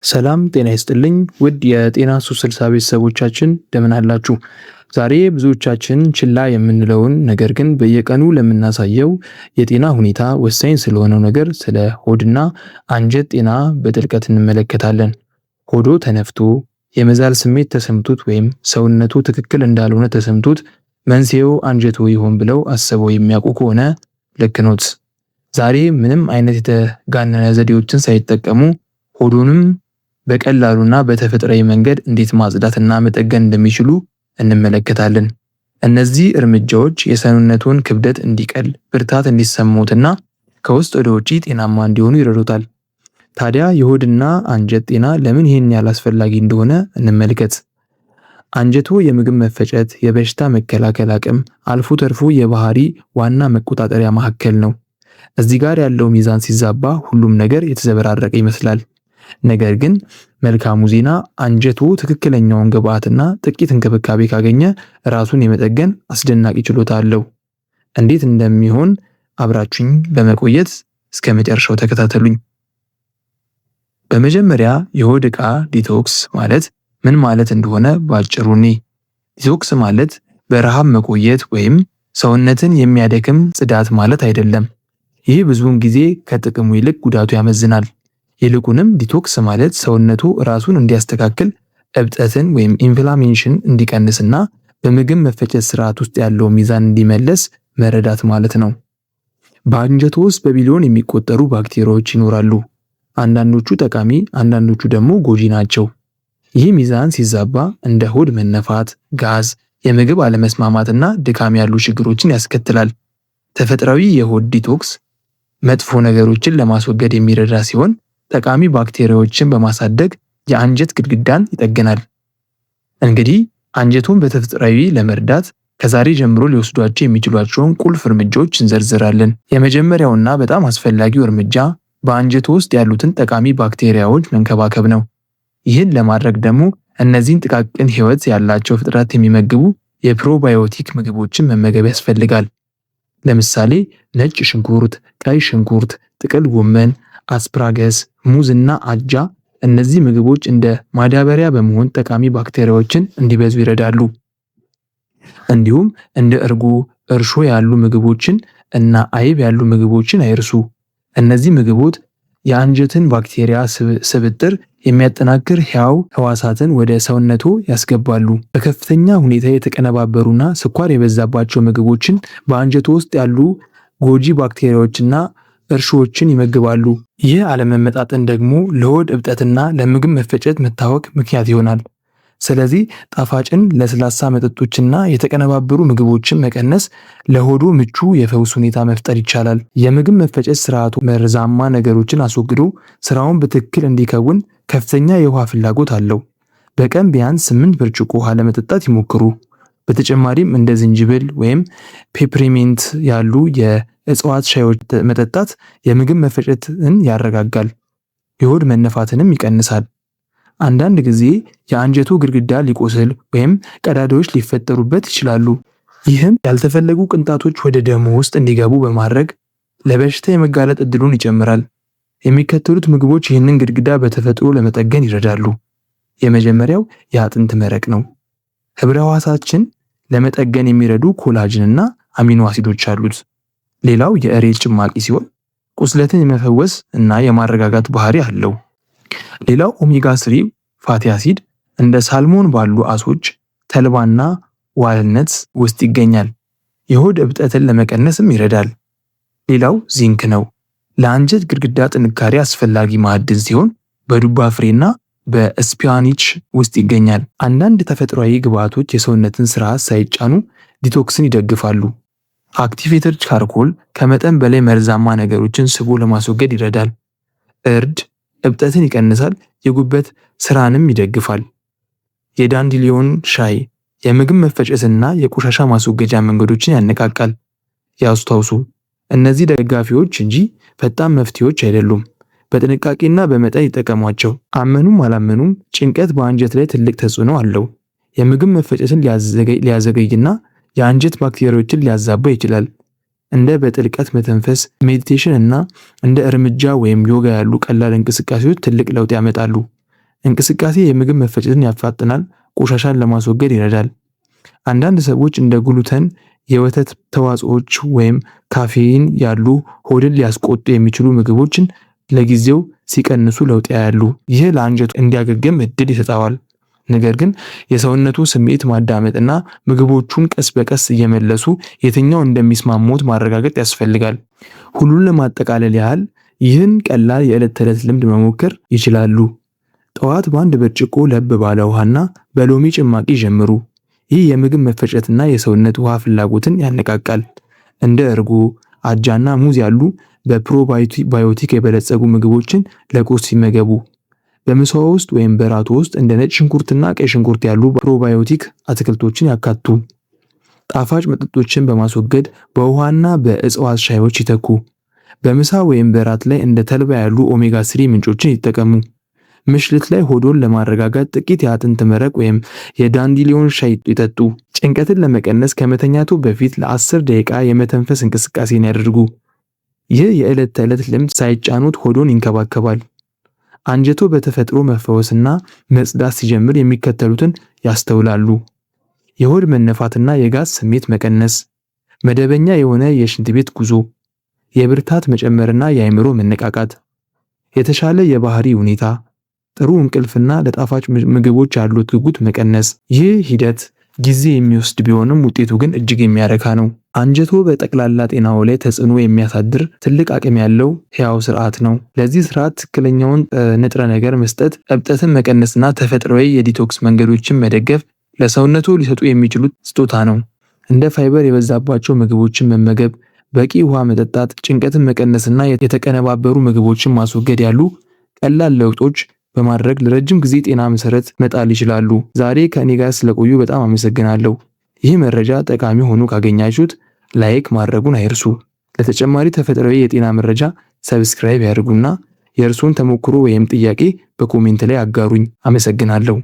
ሰላም ጤና ይስጥልኝ ውድ የጤና ሱስ 60 ቤተሰቦቻችን እንደምን አላችሁ? ዛሬ ብዙዎቻችን ችላ የምንለውን ነገር ግን በየቀኑ ለምናሳየው የጤና ሁኔታ ወሳኝ ስለሆነው ነገር ስለ ሆድና አንጀት ጤና በጥልቀት እንመለከታለን። ሆዶ ተነፍቶ የመዛል ስሜት ተሰምቶት ወይም ሰውነቱ ትክክል እንዳልሆነ ተሰምቶት መንስኤው አንጀቶ ይሆን ብለው አስበው የሚያውቁ ከሆነ ልክ ኖት። ዛሬ ምንም አይነት የተጋነነ ዘዴዎችን ሳይጠቀሙ ሆዶንም በቀላሉና በተፈጥሯዊ መንገድ እንዴት ማጽዳትና መጠገን እንደሚችሉ እንመለከታለን። እነዚህ እርምጃዎች የሰውነቱን ክብደት እንዲቀል፣ ብርታት እንዲሰሙትና ከውስጥ ወደ ውጪ ጤናማ እንዲሆኑ ይረዱታል። ታዲያ የሆድና አንጀት ጤና ለምን ይህን ያህል አስፈላጊ እንደሆነ እንመልከት። አንጀቱ የምግብ መፈጨት፣ የበሽታ መከላከል አቅም አልፎ ተርፎ የባህሪ ዋና መቆጣጠሪያ ማዕከል ነው። እዚህ ጋር ያለው ሚዛን ሲዛባ ሁሉም ነገር የተዘበራረቀ ይመስላል። ነገር ግን መልካሙ ዜና አንጀቱ ትክክለኛውን ግብዓትና ጥቂት እንክብካቤ ካገኘ ራሱን የመጠገን አስደናቂ ችሎታ አለው። እንዴት እንደሚሆን አብራችሁኝ በመቆየት እስከ መጨረሻው ተከታተሉኝ። በመጀመሪያ የሆድ ዕቃ ዲቶክስ ማለት ምን ማለት እንደሆነ ባጭሩ ዲቶክስ ማለት በረሃብ መቆየት ወይም ሰውነትን የሚያደክም ጽዳት ማለት አይደለም። ይህ ብዙውን ጊዜ ከጥቅሙ ይልቅ ጉዳቱ ያመዝናል። ይልቁንም ዲቶክስ ማለት ሰውነቱ ራሱን እንዲያስተካክል፣ እብጠትን ወይም ኢንፍላሜሽን እንዲቀንስና በምግብ መፈጨት ስርዓት ውስጥ ያለው ሚዛን እንዲመለስ መረዳት ማለት ነው። በአንጀቱ ውስጥ በቢሊዮን የሚቆጠሩ ባክቴሪያዎች ይኖራሉ። አንዳንዶቹ ጠቃሚ፣ አንዳንዶቹ ደግሞ ጎጂ ናቸው። ይህ ሚዛን ሲዛባ እንደ ሆድ መነፋት፣ ጋዝ፣ የምግብ አለመስማማትና ድካም ያሉ ችግሮችን ያስከትላል። ተፈጥሯዊ የሆድ ዲቶክስ መጥፎ ነገሮችን ለማስወገድ የሚረዳ ሲሆን ጠቃሚ ባክቴሪያዎችን በማሳደግ የአንጀት ግድግዳን ይጠግናል። እንግዲህ አንጀቱን በተፈጥሯዊ ለመርዳት ከዛሬ ጀምሮ ሊወስዷቸው የሚችሏቸውን ቁልፍ እርምጃዎች እንዘርዝራለን። የመጀመሪያውና በጣም አስፈላጊው እርምጃ በአንጀቱ ውስጥ ያሉትን ጠቃሚ ባክቴሪያዎች መንከባከብ ነው። ይህን ለማድረግ ደግሞ እነዚህን ጥቃቅን ሕይወት ያላቸው ፍጥረት የሚመግቡ የፕሮባዮቲክ ምግቦችን መመገብ ያስፈልጋል። ለምሳሌ ነጭ ሽንኩርት፣ ቀይ ሽንኩርት፣ ጥቅል ጎመን፣ አስፕራገስ፣ ሙዝ እና አጃ። እነዚህ ምግቦች እንደ ማዳበሪያ በመሆን ጠቃሚ ባክቴሪያዎችን እንዲበዙ ይረዳሉ። እንዲሁም እንደ እርጎ፣ እርሾ ያሉ ምግቦችን እና አይብ ያሉ ምግቦችን አይርሱ። እነዚህ ምግቦች የአንጀትን ባክቴሪያ ስብጥር የሚያጠናክር ሕያው ሕዋሳትን ወደ ሰውነቱ ያስገባሉ። በከፍተኛ ሁኔታ የተቀነባበሩና ስኳር የበዛባቸው ምግቦችን በአንጀቱ ውስጥ ያሉ ጎጂ ባክቴሪያዎችና እርሾዎችን ይመግባሉ። ይህ አለመመጣጠን ደግሞ ለሆድ እብጠትና ለምግብ መፈጨት መታወክ ምክንያት ይሆናል። ስለዚህ ጣፋጭን፣ ለስላሳ መጠጦችና የተቀነባበሩ ምግቦችን መቀነስ ለሆዱ ምቹ የፈውስ ሁኔታ መፍጠር ይቻላል። የምግብ መፈጨት ስርዓቱ መርዛማ ነገሮችን አስወግዶ ስራውን በትክክል እንዲከውን ከፍተኛ የውሃ ፍላጎት አለው። በቀን ቢያንስ 8 ብርጭቆ ውሃ ለመጠጣት ይሞክሩ። በተጨማሪም እንደ ዝንጅብል ወይም ፔፕሪሚንት ያሉ የእጽዋት ሻዮች መጠጣት የምግብ መፈጨትን ያረጋጋል፣ የሆድ መነፋትንም ይቀንሳል። አንዳንድ ጊዜ የአንጀቱ ግድግዳ ሊቆስል ወይም ቀዳዳዎች ሊፈጠሩበት ይችላሉ። ይህም ያልተፈለጉ ቅንጣቶች ወደ ደሙ ውስጥ እንዲገቡ በማድረግ ለበሽታ የመጋለጥ እድሉን ይጨምራል። የሚከተሉት ምግቦች ይህንን ግድግዳ በተፈጥሮ ለመጠገን ይረዳሉ። የመጀመሪያው የአጥንት መረቅ ነው። ህብረ ሕዋሳችን ለመጠገን የሚረዱ ኮላጅንና አሚኖ አሲዶች አሉት። ሌላው የእሬት ጭማቂ ሲሆን ቁስለትን የመፈወስ እና የማረጋጋት ባህሪ አለው። ሌላው ኦሜጋ 3 ፋቲ አሲድ እንደ ሳልሞን ባሉ አሶች፣ ተልባና ዋልነት ውስጥ ይገኛል። የሆድ እብጠትን ለመቀነስም ይረዳል። ሌላው ዚንክ ነው። ለአንጀት ግድግዳ ጥንካሬ አስፈላጊ ማዕድን ሲሆን በዱባ ፍሬና በስፒናች ውስጥ ይገኛል። አንዳንድ ተፈጥሯዊ ግብዓቶች የሰውነትን ስርዓት ሳይጫኑ ዲቶክስን ይደግፋሉ። አክቲቬተር ቻርኮል ከመጠን በላይ መርዛማ ነገሮችን ስቦ ለማስወገድ ይረዳል። እርድ እብጠትን ይቀንሳል፣ የጉበት ስራንም ይደግፋል። የዳንዲሊዮን ሻይ የምግብ መፈጨትና የቆሻሻ ማስወገጃ መንገዶችን ያነቃቃል። ያስታውሱ፣ እነዚህ ደጋፊዎች እንጂ ፈጣን መፍትሄዎች አይደሉም። በጥንቃቄና በመጠን ይጠቀሟቸው። አመኑም አላመኑም ጭንቀት በአንጀት ላይ ትልቅ ተጽዕኖ አለው። የምግብ መፈጨትን ሊያዘገይና የአንጀት ባክቴሪያዎችን ሊያዛባ ይችላል። እንደ በጥልቀት መተንፈስ፣ ሜዲቴሽን እና እንደ እርምጃ ወይም ዮጋ ያሉ ቀላል እንቅስቃሴዎች ትልቅ ለውጥ ያመጣሉ። እንቅስቃሴ የምግብ መፈጨትን ያፋጥናል፣ ቆሻሻን ለማስወገድ ይረዳል። አንዳንድ ሰዎች እንደ ግሉተን፣ የወተት ተዋጽኦች ወይም ካፌይን ያሉ ሆድን ሊያስቆጡ የሚችሉ ምግቦችን ለጊዜው ሲቀንሱ ለውጥ ያያሉ። ይህ ለአንጀቱ እንዲያገግም እድል ይሰጠዋል። ነገር ግን የሰውነቱ ስሜት ማዳመጥና ምግቦቹን ቀስ በቀስ እየመለሱ የትኛው እንደሚስማሙት ማረጋገጥ ያስፈልጋል። ሁሉን ለማጠቃለል ያህል ይህን ቀላል የዕለት ተዕለት ልምድ መሞከር ይችላሉ። ጠዋት በአንድ ብርጭቆ ለብ ባለ ውሃና በሎሚ ጭማቂ ጀምሩ። ይህ የምግብ መፈጨትና የሰውነት ውሃ ፍላጎትን ያነቃቃል። እንደ እርጎ፣ አጃና ሙዝ ያሉ በፕሮባዮቲክ የበለጸጉ ምግቦችን ለቁርስ ሲመገቡ። በምሳው ውስጥ ወይም በራቶ ውስጥ እንደ ነጭ ሽንኩርትና ቀይ ሽንኩርት ያሉ ፕሮባዮቲክ አትክልቶችን ያካቱ። ጣፋጭ መጠጦችን በማስወገድ በውሃና በእጽዋት ሻዮች ይተኩ። በምሳ ወይም በራት ላይ እንደ ተልባ ያሉ ኦሜጋ 3 ምንጮችን ይጠቀሙ። ምሽት ላይ ሆዶን ለማረጋጋት ጥቂት የአጥንት መረቅ ወይም የዳንዲሊዮን ሻይ ይጠጡ። ጭንቀትን ለመቀነስ ከመተኛቱ በፊት ለ10 ደቂቃ የመተንፈስ እንቅስቃሴን ያድርጉ። ይህ የዕለት ተዕለት ልምድ ሳይጫኑት ሆዶን ይንከባከባል። አንጀቶ በተፈጥሮ መፈወስና መጽዳት ሲጀምር የሚከተሉትን ያስተውላሉ። የሆድ መነፋትና የጋዝ ስሜት መቀነስ፣ መደበኛ የሆነ የሽንት ቤት ጉዞ፣ የብርታት መጨመርና የአእምሮ መነቃቃት፣ የተሻለ የባህሪ ሁኔታ፣ ጥሩ እንቅልፍና ለጣፋጭ ምግቦች ያሉት ጉጉት መቀነስ። ይህ ሂደት ጊዜ የሚወስድ ቢሆንም ውጤቱ ግን እጅግ የሚያረካ ነው። አንጀቶ በጠቅላላ ጤናው ላይ ተጽዕኖ የሚያሳድር ትልቅ አቅም ያለው ሕያው ስርዓት ነው። ለዚህ ስርዓት ትክክለኛውን ንጥረ ነገር መስጠት፣ እብጠትን መቀነስና ተፈጥሯዊ የዲቶክስ መንገዶችን መደገፍ ለሰውነቱ ሊሰጡ የሚችሉት ስጦታ ነው። እንደ ፋይበር የበዛባቸው ምግቦችን መመገብ፣ በቂ ውሃ መጠጣት፣ ጭንቀትን መቀነስና የተቀነባበሩ ምግቦችን ማስወገድ ያሉ ቀላል ለውጦች በማድረግ ለረጅም ጊዜ ጤና መሰረት መጣል ይችላሉ። ዛሬ ከእኔ ጋር ስለቆዩ በጣም አመሰግናለሁ። ይህ መረጃ ጠቃሚ ሆኖ ካገኛችሁት ላይክ ማድረጉን አይርሱ። ለተጨማሪ ተፈጥሯዊ የጤና መረጃ ሰብስክራይብ ያድርጉና የእርሱን ተሞክሮ ወይም ጥያቄ በኮሜንት ላይ አጋሩኝ። አመሰግናለሁ።